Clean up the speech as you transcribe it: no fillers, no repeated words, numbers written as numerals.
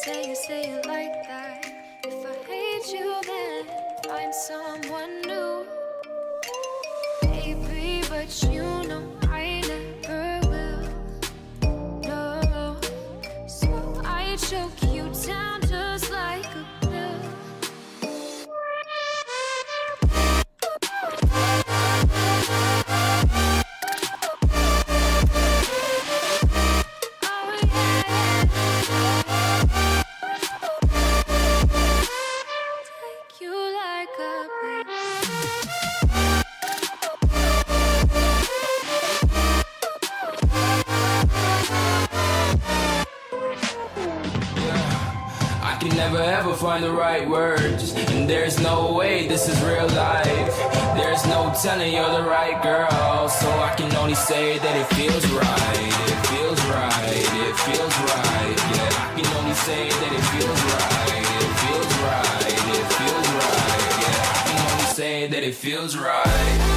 say it like that. If I hate you, then find someone new. Baby, but you know I never will. No, so I choke you down just like a pill. I can never ever find the right words, and there's no way this is real life. There's no telling you're the right girl, so I can only say that it feels right. It feels right, it feels right. Yeah, I can only say that it feels right. It feels right, it feels right. Yeah, I can only say that it feels right.